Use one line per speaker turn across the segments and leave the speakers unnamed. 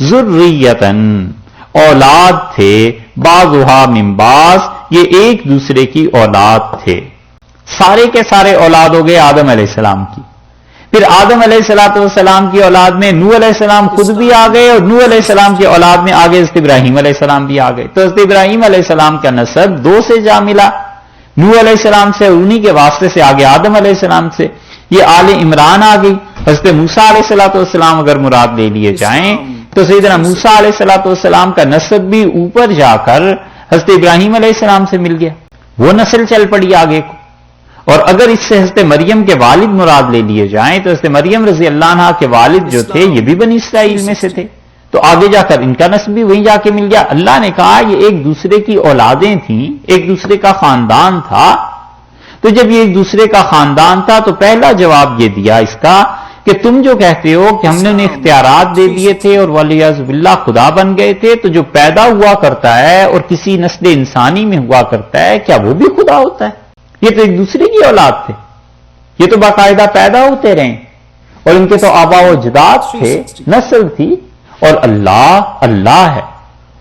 ذریتن اولاد تھے، بعضھا من بعض، یہ ایک دوسرے کی اولاد تھے. سارے کے سارے اولاد ہو گئے آدم علیہ السلام کی. پھر آدم علیہ السلام کی اولاد میں نوح علیہ السلام خود بھی آ گئے، اور نوح علیہ السلام کی اولاد میں آگے حضرت ابراہیم علیہ السلام بھی آ گئے. تو حضرت ابراہیم علیہ السلام کا نسب دو سے جا ملا، نوح علیہ السلام سے، انہی کے واسطے سے آگے آدم علیہ السلام سے. یہ آل عمران آ گئی. حضرت موسیٰ علیہ السلام اگر مراد لے لیے جائیں تو سیدنا موسیٰ علیہ السلام کا نسب بھی اوپر جا کر حضرت ابراہیم علیہ السلام سے مل گیا، وہ نسل چل پڑی آگے کو. اور اگر اس سے حضرت مریم کے والد مراد لے لیے جائیں تو حضرت مریم رضی اللہ عنہا کے والد جو تھے یہ بھی بنی اسرائیل میں سے تھے، تو آگے جا کر ان کا نسب بھی وہیں جا کے مل گیا. اللہ نے کہا یہ ایک دوسرے کی اولادیں تھیں، ایک دوسرے کا خاندان تھا. تو جب یہ ایک دوسرے کا خاندان تھا تو پہلا جواب یہ دیا اس کا کہ تم جو کہتے ہو کہ ہم نے انہیں اختیارات دے دیے تھے اور والعیاذ باللہ خدا بن گئے تھے، تو جو پیدا ہوا کرتا ہے اور کسی نسل انسانی میں ہوا کرتا ہے کیا وہ بھی خدا ہوتا ہے؟ یہ تو ایک دوسرے کی اولاد تھے، یہ تو باقاعدہ پیدا ہوتے رہے، اور ان کے تو آبا و اجداد تھے، نسل تھی. اور اللہ ہے،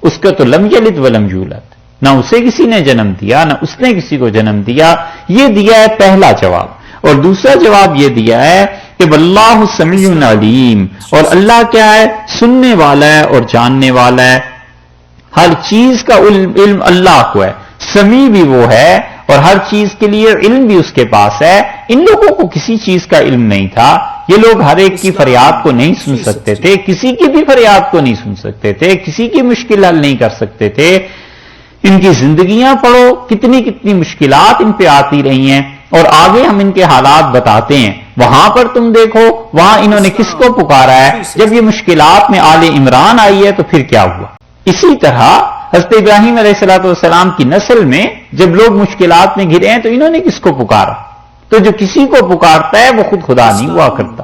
اس کا تو لم یلد ولم یولد، نہ اسے کسی نے جنم دیا نہ اس نے کسی کو جنم دیا. یہ دیا ہے پہلا جواب. اور دوسرا جواب یہ دیا ہے کہ واللہ سمیع علیم، اور اللہ کیا ہے؟ سننے والا ہے اور جاننے والا ہے. ہر چیز کا علم اللہ کو ہے، سمیع بھی وہ ہے اور ہر چیز کے لیے علم بھی اس کے پاس ہے. ان لوگوں کو کسی چیز کا علم نہیں تھا. یہ لوگ ہر ایک کی فریاد کو نہیں سن سکتے تھے، کسی کی بھی فریاد کو نہیں سن سکتے تھے، کسی کی مشکل حل نہیں کر سکتے تھے. ان کی زندگیاں پڑھو، کتنی کتنی مشکلات ان پہ آتی رہی ہیں، اور آگے ہم ان کے حالات بتاتے ہیں. وہاں پر تم دیکھو وہاں انہوں نے کس کو پکارا ہے؟ جب یہ مشکلات میں آل عمران آئی ہے تو پھر کیا ہوا؟ اسی طرح حضرت ابراہیم علیہ السلام کی نسل میں جب لوگ مشکلات میں گھرے ہیں تو انہوں نے کس کو پکارا؟ تو جو کسی کو پکارتا ہے وہ خود خدا نہیں ہوا کرتا.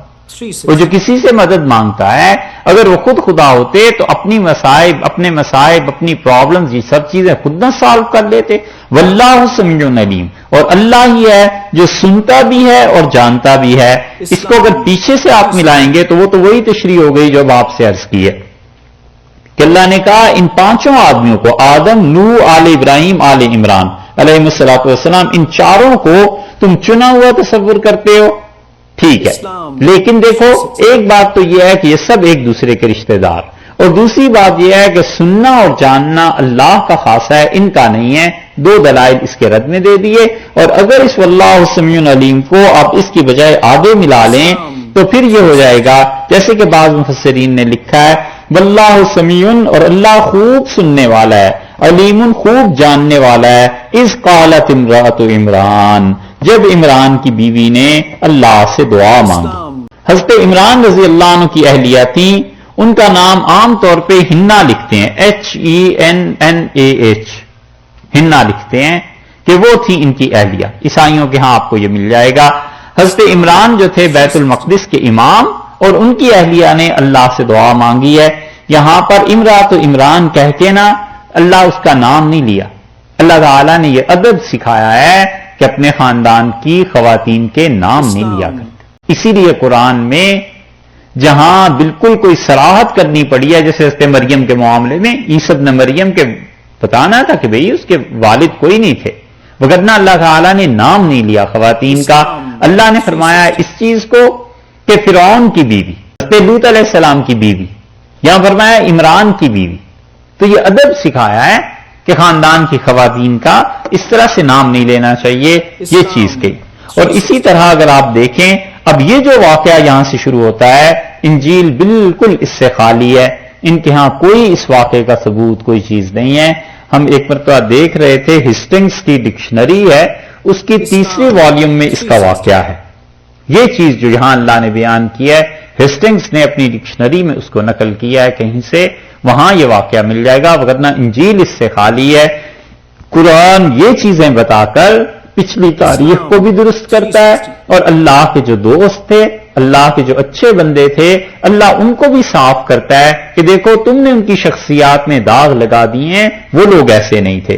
اور جو کسی سے مدد مانگتا ہے اگر وہ خود خدا ہوتے تو اپنے مصائب اپنی پرابلمز یہ سب چیزیں خود نہ سالو کر لیتے. واللہ سمیع علیم، اور اللہ ہی ہے جو سنتا بھی ہے اور جانتا بھی ہے. اس کو اگر پیچھے سے آپ ملائیں گے تو وہ تو وہی تشریح ہو گئی جو اب آپ سے عرض کی ہے کہ اللہ نے کہا ان پانچوں آدمیوں کو، آدم، نوح، آل ابراہیم، آل عمران علیہ السلام، ان چاروں کو تم چنا ہوا تصور کرتے ہو، ٹھیک ہے، لیکن دیکھو ایک بات تو یہ ہے کہ یہ سب ایک دوسرے کے رشتہ دار، اور دوسری بات یہ ہے کہ سننا اور جاننا اللہ کا خاصہ ہے، ان کا نہیں ہے. دو دلائل اس کے رد میں دے دیے. اور اگر اس واللہ سمیع علیم کو آپ اس کی بجائے آگے ملا لیں تو پھر یہ ہو جائے گا جیسے کہ بعض مفسرین نے لکھا ہے واللہ سمیع، اور اللہ خوب سننے والا ہے، علیم خوب جاننے والا ہے. اذ قالت امرأۃ عمران، جب عمران کی بیوی نے اللہ سے دعا مانگی. حضرت عمران رضی اللہ عنہ کی اہلیہ تھیں، ان کا نام عام طور پہ ہنا لکھتے ہیں، HENNAH، ہنا لکھتے ہیں کہ وہ تھی ان کی اہلیہ. عیسائیوں کے ہاں آپ کو یہ مل جائے گا. حضرت عمران جو تھے بیت المقدس کے امام، اور ان کی اہلیہ نے اللہ سے دعا مانگی ہے. یہاں پر امرأۃ عمران کہہ کے نا اللہ اس کا نام نہیں لیا. اللہ تعالیٰ نے یہ ادب سکھایا ہے کہ اپنے خاندان کی خواتین کے نام نہیں لیا کرتے. اسی لیے قرآن میں جہاں بالکل کوئی صراحت کرنی پڑی ہے جیسے حضرت مریم کے معاملے میں، عیسی ابن مریم کے بتانا تھا کہ بھئی اس کے والد کوئی نہیں تھے، وگرنہ اللہ تعالیٰ نے نام نہیں لیا خواتین کا. اللہ نے فرمایا اس چیز کو کہ فرعون کی بیوی، حضرت لوط علیہ السلام کی بیوی، یہاں فرمایا عمران کی بیوی. تو یہ ادب سکھایا ہے کہ خاندان کی خواتین کا اس طرح سے نام نہیں لینا چاہیے، یہ چیز کہی. اور اسی طرح اگر آپ دیکھیں اب یہ جو واقعہ یہاں سے شروع ہوتا ہے، انجیل بالکل اس سے خالی ہے، ان کے ہاں کوئی اس واقعے کا ثبوت کوئی چیز نہیں ہے. ہم ایک مرتبہ دیکھ رہے تھے ہسٹنگز کی ڈکشنری ہے، اس کی تیسری والیوم میں اس کا واقعہ ہے. یہ چیز جو یہاں اللہ نے بیان کی ہے، ہسٹنگز نے اپنی ڈکشنری میں اس کو نقل کیا ہے کہیں سے، وہاں یہ واقعہ مل جائے گا، وگرنہ انجیل اس سے خالی ہے. قرآن یہ چیزیں بتا کر پچھلی تاریخ کو بھی درست کرتا ہے، اور اللہ کے جو دوست تھے، اللہ کے جو اچھے بندے تھے، اللہ ان کو بھی صاف کرتا ہے کہ دیکھو تم نے ان کی شخصیات میں داغ لگا دیے ہیں، وہ لوگ ایسے نہیں تھے.